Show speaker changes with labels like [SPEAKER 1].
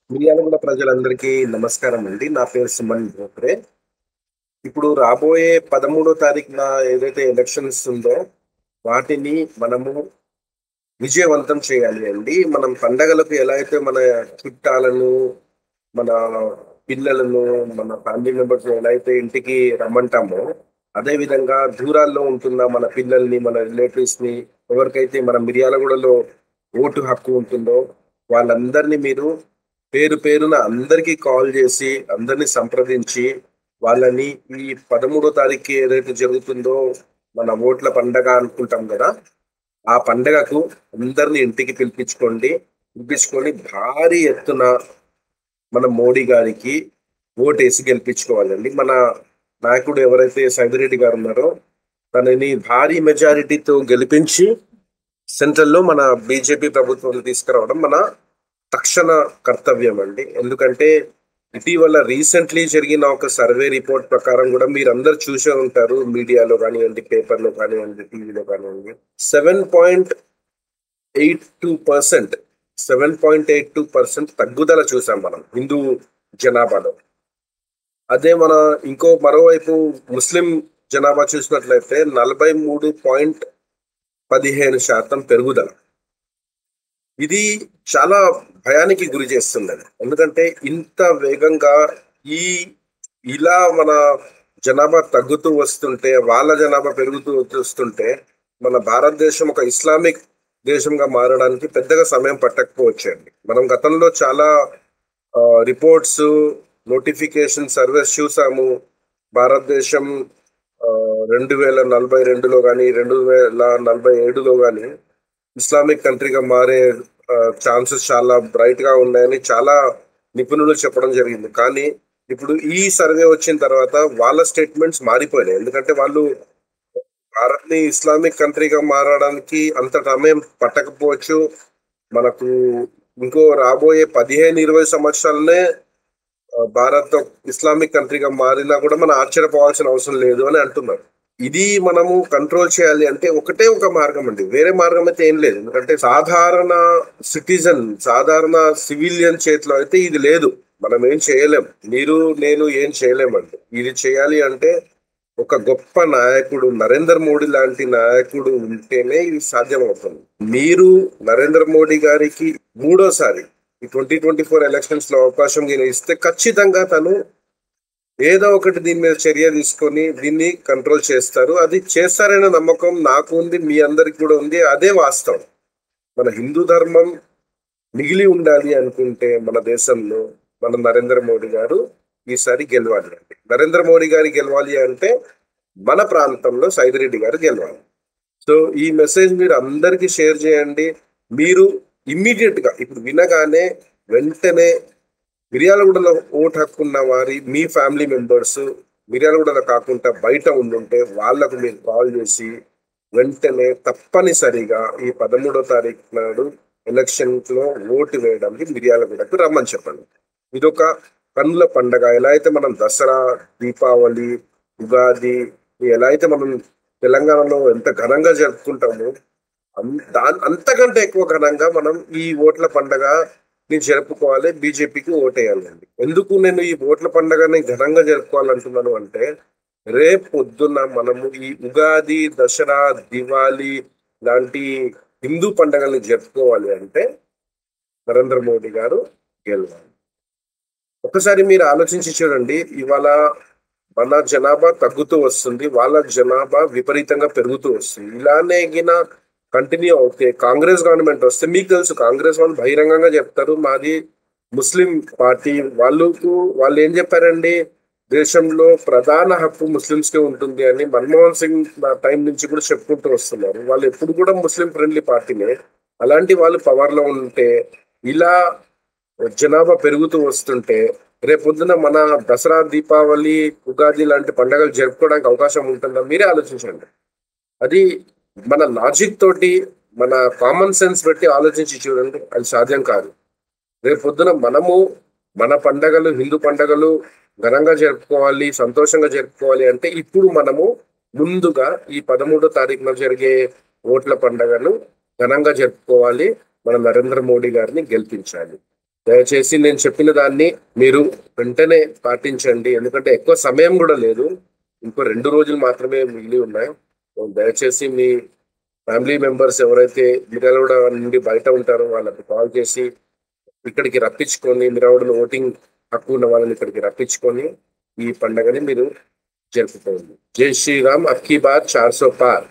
[SPEAKER 1] మిర్యాలగూడ ప్రజలందరికీ నమస్కారం అండి. నా పేరు సుమన్ భోత్రే. ఇప్పుడు రాబోయే 13 తారీఖున ఏదైతే ఎలక్షన్స్ ఉందో, వాటిని మనము విజయవంతం చేయాలి అండి. మనం పండగలకు ఎలా అయితే మన చుట్టాలను, మన పిల్లలను, మన ఫ్యామిలీ మెంబర్స్‌ని ఎలా అయితే ఇంటికి రమ్మంటామో, అదే విధంగా దూరాల్లో ఉంటున్న మన పిల్లల్ని, మన రిలేటివ్స్‌ని ఎవరికైతే మన మిర్యాలగూడలో ఓటు హక్కు ఉంటుందో, వాళ్ళందరినీ మీరు పేరు పేరున అందరికీ కాల్ చేసి, అందరిని సంప్రదించి, వాళ్ళని ఈ 13 తారీఖుకి ఏదైతే జరుగుతుందో, మన ఓట్ల పండగ అనుకుంటాం గదా! ఆ పండగకు అందరిని ఇంటికి పిలిపించుకొని భారీ ఎత్తున మన మోడీ గారికి ఓటేసి గెలిపించుకోవాలండి. మన నాయకుడు ఎవరైతే సైదిరెడ్డి గారు ఉన్నారో, తనని భారీ మెజారిటీతో గెలిపించి సెంట్రల్‌లో మన బీజేపీ ప్రభుత్వం తీసుకురావడం మన తక్షణ కర్తవ్యం అండి. ఎందుకంటే ఇటీవల రీసెంట్‌లీ జరిగిన ఒక సర్వే రిపోర్ట్ ప్రకారం గూడా మీరందరూ చూసే ఉంటారు. మీడియాలో గానియండి, పేపర్‌లో కానివ్వండి, టీవీలో కానివ్వండి. 7.82% 7.82% తగ్గుదల చూసాం మనం హిందూ జనాభాలో. అదే మరోవైపు ముస్లిం జనాభా చూసినట్లయితే 43.15% పెరుగుదల. ఇది చాలా భయానికి గురి చేస్తుందండి. ఎందుకంటే ఇంత వేగంగా ఈ ఇలా మన జనాభా తగ్గుతూ వస్తుంటే, వాళ్ళ జనాభా పెరుగుతూ వస్తుంటే, మన భారతదేశం ఒక ఇస్లామిక్ దేశంగా మారడానికి పెద్దగా సమయం పట్టకపోవచ్చండి. మనం గతంలో చాలా రిపోర్ట్స్, నోటిఫికేషన్ సర్వేస్ చూసాము. భారతదేశం 2042లో గాని, 2047లో గాని ఇస్లామిక్ కంట్రీగా మారే ఛాన్సెస్ చాలా బ్రైట్‌గా ఉన్నాయని చాలా నిపుణులు చెప్పడం జరిగింది. కానీ ఇప్పుడు ఈ సర్వే వచ్చిన తర్వాత వాళ్ళ స్టేట్మెంట్స్ మారిపోయినాయి. ఎందుకంటే వాళ్ళు భారత్‌ని ఇస్లామిక్ కంట్రీగా మారడానికి అంత సమయం పట్టకపోవచ్చు. మనకు ఇంకో రాబోయే 15, 20 సంవత్సరాలనే భారత్ ఇస్లామిక్ కంట్రీగా మారినా కూడా మనం ఆశ్చర్యపోవాల్సిన అవసరం లేదు అని అంటున్నారు. ఇది మనము కంట్రోల్ చేయాలి అంటే ఒకటే ఒక మార్గం అండి. వేరే మార్గం అయితే ఏం లేదు. ఎందుకంటే సాధారణ సివిలియన్ చేతిలో అయితే ఇది లేదు. మనం ఏం చేయలేం. మీరు, నేను ఏం చేయలేమండి. ఇది చేయాలి అంటే ఒక గొప్ప నాయకుడు, నరేంద్ర మోడీ లాంటి నాయకుడు ఉంటేనే ఇది సాధ్యమవుతుంది. మీరు నరేంద్ర మోడీ గారికి మూడోసారి ఈ 2024 ఎలక్షన్స్ లో అవకాశం ఇస్తే ఖచ్చితంగా తను ఏదో ఒకటి దీని మీద చర్య తీసుకొని దీన్ని కంట్రోల్ చేస్తారు. అది చేస్తారనే నమ్మకం నాకు ఉంది, మీ అందరికి కూడా ఉంది. అదే వాస్తవం. మన హిందూ ధర్మం మిగిలి ఉండాలి అనుకుంటే మన దేశంలో మన నరేంద్ర మోడీ గారు ఈసారి గెలవాలి అండి. నరేంద్ర మోడీ గారు గెలవాలి అంటే మన ప్రాంతంలో సైదిరెడ్డి గారు గెలవాలి. సో ఈ మెసేజ్ మీరు అందరికీ షేర్ చేయండి. మీరు ఇమ్మీడియట్ గా ఇప్పుడు వినగానే వెంటనే మిర్యాలగూడలో ఓటు హక్కు ఉన్న వారి మీ ఫ్యామిలీ మెంబర్స్ మిర్యాలగూడలో కాకుండా బయట ఉండుంటే వాళ్లకు మీరు కాల్ చేసి వెంటనే తప్పనిసరిగా ఈ 13వ తారీఖు నాడు ఎలక్షన్ లో ఓటు వేయడానికి మిర్యాలగూడకు రమ్మని చెప్పండి. ఇదొక కన్నుల పండగ. ఎలా అయితే మనం దసరా, దీపావళి, ఉగాది ఎలా అయితే మనం తెలంగాణలో ఎంత ఘనంగా జరుపుకుంటామో అంతకంటే ఎక్కువ ఘనంగా మనం ఈ ఓట్ల పండగ జరుపుకోవాలి. బీజేపీకి ఓటేయాలండి. ఎందుకు నేను ఈ ఓట్ల పండగని ఘనంగా జరుపుకోవాలంటున్నాను అంటే, రేపు పొద్దున్న మనము ఈ ఉగాది, దసరా, దివాళీ లాంటి హిందూ పండగల్ని జరుపుకోవాలి అంటే నరేంద్ర మోడీ గారు గెలవాలి. ఒకసారి మీరు ఆలోచించి చూడండి. ఇవాళ మన జనాభా తగ్గుతూ వస్తుంది. వాళ్ళ జనాభా విపరీతంగా పెరుగుతూ వస్తుంది. ఇలానే కంటిన్యూ అవుతే కాంగ్రెస్ గవర్నమెంట్ వస్తే మీకు తెలుసు కాంగ్రెస్ వాళ్ళు బహిరంగంగా చెప్తారు మాది ముస్లిం పార్టీ. వాళ్ళు ఏం చెప్పారండి, దేశంలో ప్రధాన హక్కు ముస్లింస్ కే ఉంటుంది అని మన్మోహన్ సింగ్ టైం నుంచి కూడా చెప్పుకుంటూ వస్తున్నారు. వాళ్ళు ఎప్పుడు కూడా ముస్లిం ఫ్రెండ్లీ పార్టీనే. అలాంటి వాళ్ళు పవర్ లో ఉంటే ఇలా జనాభా పెరుగుతూ వస్తుంటే రేపొద్దున మన దసరా, దీపావళి, ఉగాది లాంటి పండుగలు జరుపుకోవడానికి అవకాశం ఉంటుందా? మీరే ఆలోచించండి. అది మన లాజిక్ తోటి, మన కామన్ సెన్స్ పెట్టి ఆలోచించి చూడండి. అది సాధ్యం కాదు. రేపొద్దున మనము మన పండగలు, హిందూ పండగలు ఘనంగా జరుపుకోవాలి, సంతోషంగా జరుపుకోవాలి అంటే ఇప్పుడు మనము ముందుగా ఈ 13వ తారీఖున జరిగే ఓట్ల పండగను ఘనంగా జరుపుకోవాలి. మన నరేంద్ర మోడీ గారిని గెలిపించాలి. దయచేసి నేను చెప్పిన దాన్ని మీరు వెంటనే పాటించండి, ఎందుకంటే ఎక్కువ సమయం కూడా లేదు, ఇంకో 2 రోజులు మాత్రమే మిగిలి ఉన్నాయి. దయచేసి మీ ఫ్యామిలీ మెంబర్స్ ఎవరైతే మిర్యాలగూడ నుండి బయట ఉంటారో వాళ్ళకి కాల్ చేసి ఇక్కడికి రప్పించుకొని, మిర్యాలగూడలో ఓటింగ్ హక్కు ఉన్న వాళ్ళని ఇక్కడికి రప్పించుకొని ఈ పండుగని మీరు జరుపుకోండి. జై శ్రీరామ్. అబ్కీ బార్ 400 పార్.